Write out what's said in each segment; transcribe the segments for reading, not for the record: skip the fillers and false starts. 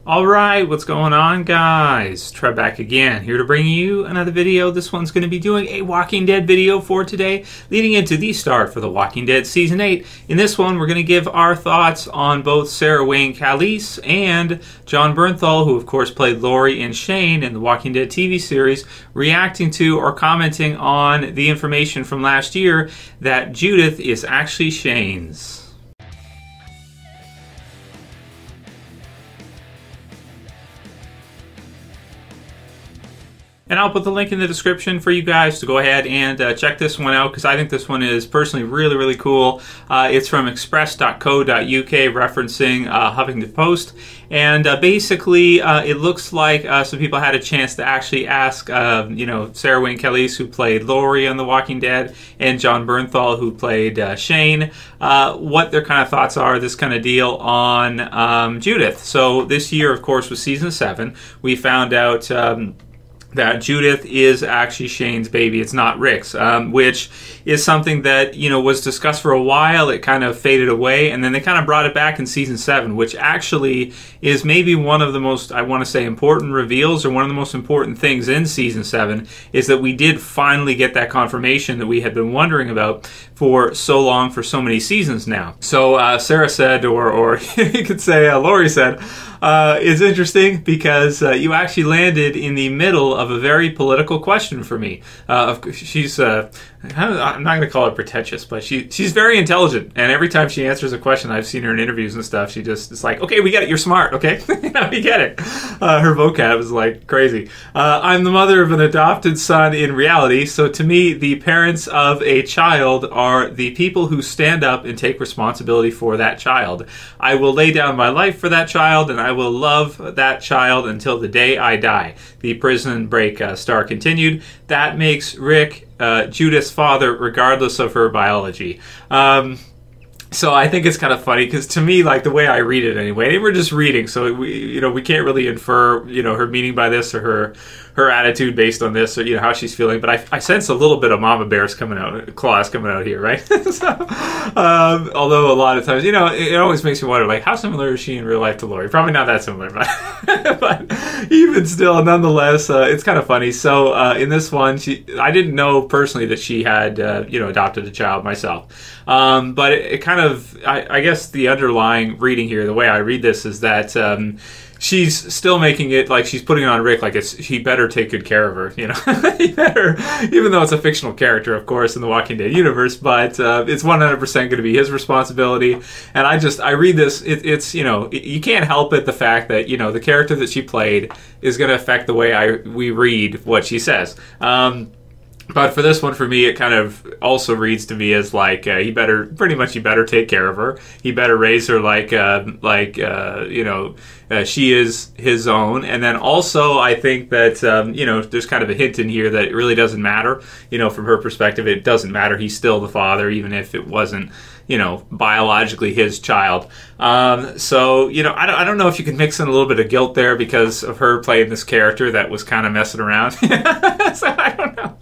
Alright, what's going on, guys? Trev back again, here to bring you another video. This one's going to be doing a Walking Dead video for today, leading into the start for The Walking Dead Season 8. In this one, we're going to give our thoughts on both Sarah Wayne Callies and Jon Bernthal, who of course played Lori and Shane in the Walking Dead TV series, reacting to or commenting on the information from last year that Judith is actually Shane's. And I'll put the link in the description for you guys to go ahead and check this one out, because I think this one is personally really cool. It's from express.co.uk, referencing HuffPost. And basically, it looks like some people had a chance to actually ask, Sarah Wayne Callies, who played Lori on The Walking Dead, and Jon Bernthal, who played Shane, what their kind of thoughts are, this kind of deal on Judith. So this year, of course, was Season 7. We found out that Judith is actually Shane's baby. It's not Rick's, which is something that, was discussed for a while. It kind of faded away, and then they kind of brought it back in Season 7, which actually is maybe one of the most, I want to say, important reveals, or one of the most important things in Season 7, is that we did finally get that confirmation that we had been wondering about for so long, for so many seasons now. So Sarah said, or you could say Lori said, it's interesting because you actually landed in the middle of a very political question for me. She's, I'm not going to call her pretentious, but she's very intelligent. And every time she answers a question, I've seen her in interviews and stuff, she just is like, okay, we get it, you're smart, okay? We get it. Her vocab is like crazy. I'm the mother of an adopted son in reality, so to me, the parents of a child are the people who stand up and take responsibility for that child. I will lay down my life for that child, and I will love that child until the day I die. The Prison Break star continued. That makes Rick Judith's father, regardless of her biology. So I think it's kind of funny, because to me, like, the way I read it anyway, and we're just reading, so we can't really infer, her meaning by this, or her attitude based on this, or how she's feeling. But I sense a little bit of mama bears claws coming out here, right? So, although a lot of times, it always makes me wonder, like, how similar is she in real life to Lori? Probably not that similar, but even still, nonetheless, it's kind of funny. So in this one, I didn't know personally that she had adopted a child myself, but it kind of, I guess the underlying reading here, the way I read this, is that she's still making it like she's putting it on Rick, like he better take good care of her, he better, even though it's a fictional character, of course, in the Walking Dead universe, but it's 100% going to be his responsibility. And I read this, it's you can't help it, the fact that the character that she played is going to affect the way we read what she says. But for this one, for me, it kind of also reads to me as like he better take care of her. He better raise her like she is his own. And then also, I think that there's kind of a hint in here that it really doesn't matter. From her perspective, it doesn't matter. He's still the father, even if it wasn't biologically his child. So I don't know if you can mix in a little bit of guilt there because of her playing this character that was kind of messing around. So I don't know.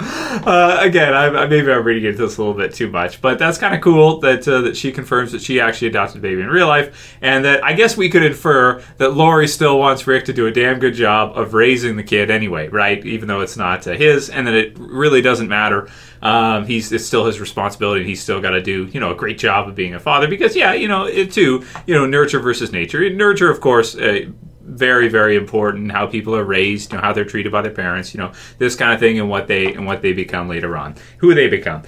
Again, maybe I'm reading into this a little bit too much, but that's kind of cool that she confirms that she actually adopted a baby in real life, and that I guess we could infer that Lori still wants Rick to do a damn good job of raising the kid anyway, right? Even though it's not his, and that it really doesn't matter. It's still his responsibility. He's still got to do, a great job of being a father, because nurture versus nature. Nurture, of course, very important, how people are raised, how they're treated by their parents, this kind of thing, and what they become later on, who they become.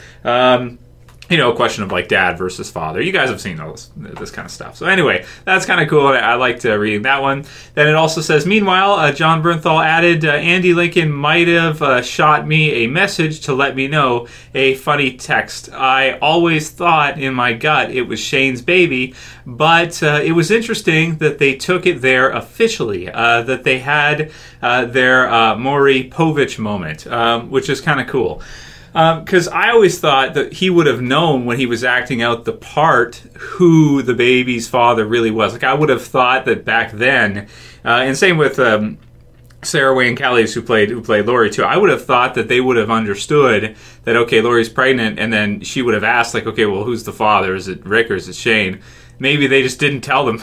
A question of like dad versus father. You guys have seen this kind of stuff. So anyway, that's kind of cool. I liked reading that one. Then it also says, meanwhile, Jon Bernthal added, Andy Lincoln might have shot me a message to let me know, a funny text. I always thought in my gut it was Shane's baby, but it was interesting that they took it there officially, that they had their Maury Povich moment, which is kind of cool. Because I always thought that he would have known when he was acting out the part who the baby's father really was. Like, I would have thought that back then, and same with Sarah Wayne Callies, who played Lori too. I would have thought that they would have understood that, okay, Lori's pregnant, and then she would have asked, like, okay, well, who's the father? Is it Rick or is it Shane? maybe they just didn't tell them,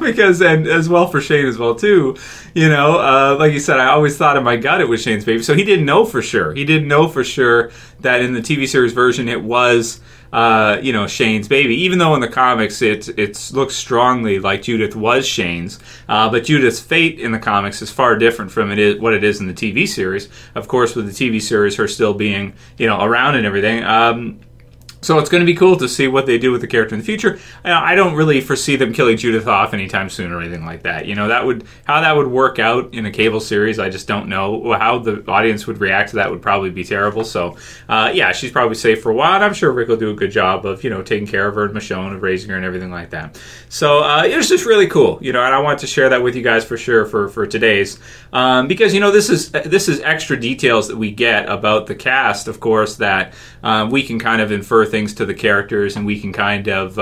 because, and as well for Shane as well too, like you said, I always thought in my gut it was Shane's baby, so he didn't know for sure. He didn't know for sure that in the TV series version it was, Shane's baby, even though in the comics it looks strongly like Judith was Shane's, but Judith's fate in the comics is far different from what it is in the TV series. Of course, with the TV series, her still being, around and everything. So it's going to be cool to see what they do with the character in the future. I don't really foresee them killing Judith off anytime soon or anything like that. How that would work out in a cable series, I just don't know. How the audience would react to that would probably be terrible. So, she's probably safe for a while, and I'm sure Rick will do a good job of, taking care of her and Michonne, of raising her and everything like that. So, it was just really cool, and I want to share that with you guys for sure for today's. Because, this is extra details that we get about the cast, of course, that we can kind of infer things to the characters, and we can kind of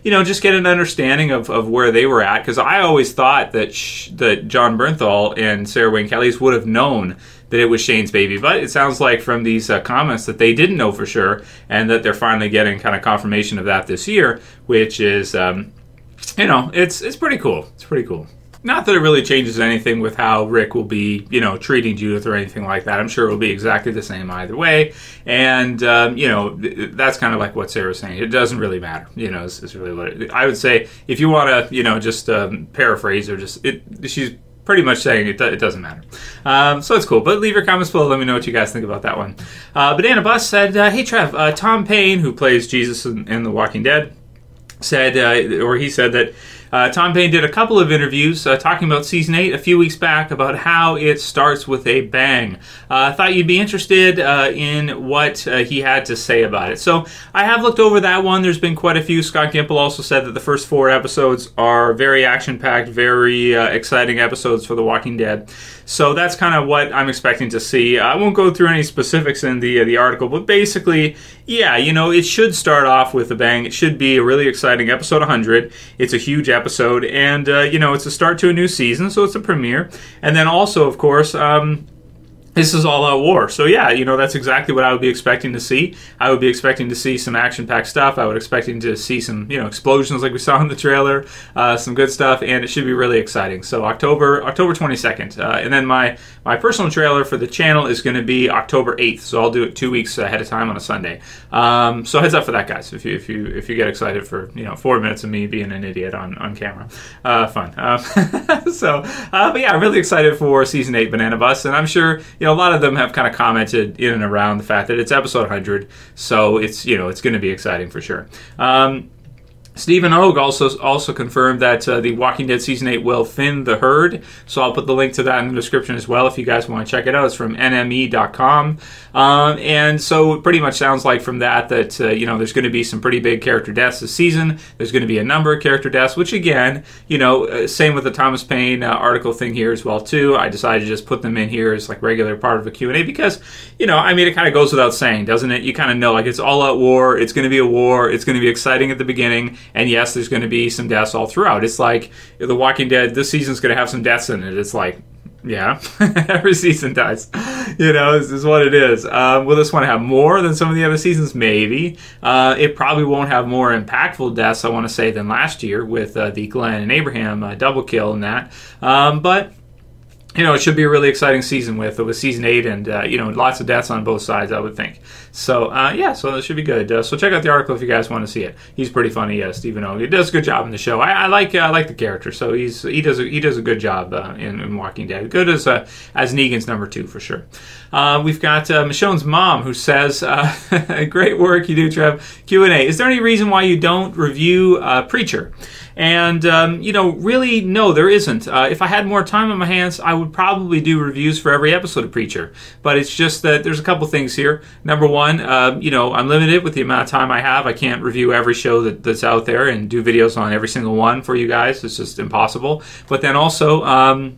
just get an understanding of where they were at, because I always thought that that John Bernthal and Sarah Wayne Callies would have known that it was Shane's baby, but it sounds like from these comments that they didn't know for sure, and that they're finally getting kind of confirmation of that this year, which is it's pretty cool. It's pretty cool. Not that it really changes anything with how Rick will be, treating Judith or anything like that. I'm sure it will be exactly the same either way. And, that's kind of like what Sarah's saying. It doesn't really matter, is really what I would say. If you want to, just paraphrase or she's pretty much saying it doesn't matter. So it's cool. But leave your comments below. Let me know what you guys think about that one. Banana Bus said, hey, Trev, Tom Paine, who plays Jesus in The Walking Dead, said that Tom Paine did a couple of interviews talking about Season 8 a few weeks back about how it starts with a bang. I thought you'd be interested in what he had to say about it. So I have looked over that one. There's been quite a few. Scott Gimple also said that the first 4 episodes are very action-packed, very exciting episodes for The Walking Dead. So that's kind of what I'm expecting to see. I won't go through any specifics in the article, but basically, it should start off with a bang. It should be a really exciting episode 100. It's a huge episode, and, it's a start to a new season, so it's a premiere. And then also, of course, this is all out war. So that's exactly what I would be expecting to see. I would be expecting to see some action-packed stuff. I would expecting to see some, explosions like we saw in the trailer, some good stuff, and it should be really exciting. So October 22nd. And then my personal trailer for the channel is going to be October 8th. So I'll do it 2 weeks ahead of time on a Sunday. So heads up for that, guys. If you get excited for 4 minutes of me being an idiot on camera, fun. I'm really excited for Season 8 Banana Bus, and I'm sure a lot of them have kind of commented in and around the fact that it's episode 100, so it's it's going to be exciting for sure. Stephen Ogg also confirmed that The Walking Dead Season 8 will thin the herd, so I'll put the link to that in the description as well if you guys want to check it out. It's from NME.com. And so it pretty much sounds like from that there's going to be some pretty big character deaths this season. There's going to be a number of character deaths, which again, same with the Thomas Paine article thing here as well too. I decided to just put them in here as like regular part of a Q&A because, it kind of goes without saying, doesn't it? You kind of know, like, it's all out war. It's going to be a war. It's going to be exciting at the beginning. And yes, there's going to be some deaths all throughout. It's like The Walking Dead, this season's going to have some deaths in it. It's like, yeah, every season dies. This is what it is. Will this one have more than some of the other seasons? Maybe. It probably won't have more impactful deaths, I want to say, than last year with the Glenn and Abraham double kill and that. But it should be a really exciting season with Season 8 and, lots of deaths on both sides, I would think. So, so that should be good. So check out the article if you guys want to see it. He's pretty funny, Stephen Ogg. He does a good job in the show. I like the character, so he does a good job in Walking Dead. Good as Negan's number 2, for sure. We've got Michonne's mom, who says, great work you do, Trev. Q&A. Is there any reason why you don't review Preacher? And, really, no, there isn't. If I had more time on my hands, I would probably do reviews for every episode of Preacher. But it's just that there's a couple things here. Number one, I'm limited with the amount of time I have. I can't review every show that's out there and do videos on every single one for you guys. It's just impossible. But then also,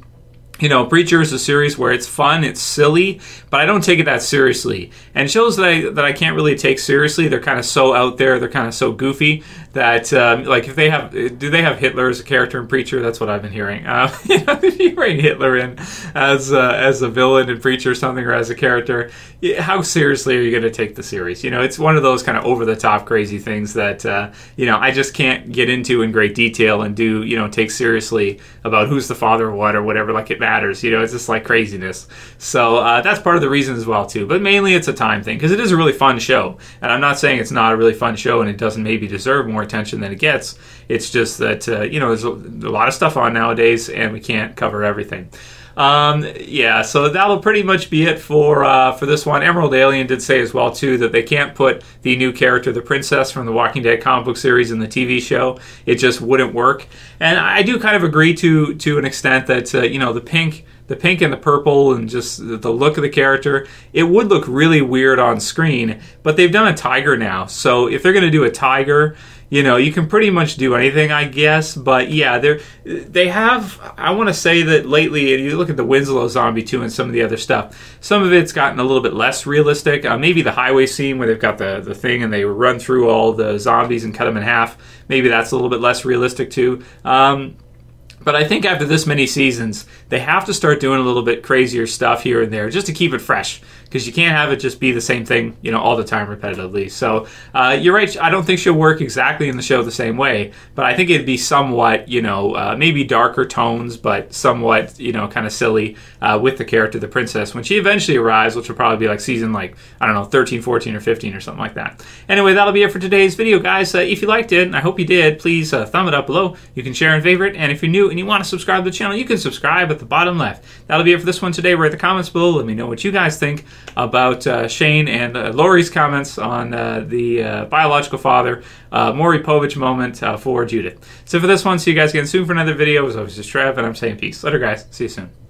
Preacher is a series where it's fun, it's silly, but I don't take it that seriously. And shows that I can't really take seriously, they're kind of so out there, they're kind of so goofy, that like if they have, do they have Hitler as a character in Preacher? That's what I've been hearing. If you bring Hitler in as a villain in Preacher or something, or as a character, how seriously are you going to take the series? It's one of those kind of over the top crazy things that I just can't get into in great detail and do take seriously about who's the father of what or whatever, like it matters. It's just like craziness. So that's part of the reason as well too. But mainly it's a time thing, because it is a really fun show, and I'm not saying it's not a really fun show and it doesn't maybe deserve more attention than it gets. It's just that there's a lot of stuff on nowadays and we can't cover everything. So that'll pretty much be it for this one. Emerald Alien did say as well too that they can't put the new character, the princess from the Walking Dead comic book series, in the TV show. It just wouldn't work. And I do kind of agree to an extent that the pink and the purple and just the look of the character, it would look really weird on screen. But they've done a tiger now, so if they're going to do a tiger, you can pretty much do anything, I guess. But yeah, they have, I want to say that lately, and you look at the Winslow zombie too and some of the other stuff, some of it's gotten a little bit less realistic. Maybe the highway scene where they've got the thing and they run through all the zombies and cut them in half, maybe that's a little bit less realistic too. But I think after this many seasons, they have to start doing a little bit crazier stuff here and there just to keep it fresh, because you can't have it just be the same thing, all the time repetitively. So you're right. I don't think she'll work exactly in the show the same way, but I think it'd be somewhat, maybe darker tones, but somewhat, kind of silly with the character, the princess, when she eventually arrives, which will probably be like season 13, 14, or 15 or something like that. Anyway, that'll be it for today's video, guys. If you liked it, and I hope you did, please thumb it up below. You can share and favorite, and if you're new and you want to subscribe to the channel, you can subscribe at the bottom left. That'll be it for this one today. Write the comments below. Let me know what you guys think about Shane and Laurie's comments on the biological father, Maury Povich moment for Judith. So for this one, see you guys again soon for another video. As always, this is Trev, and I'm saying peace. Later, guys. See you soon.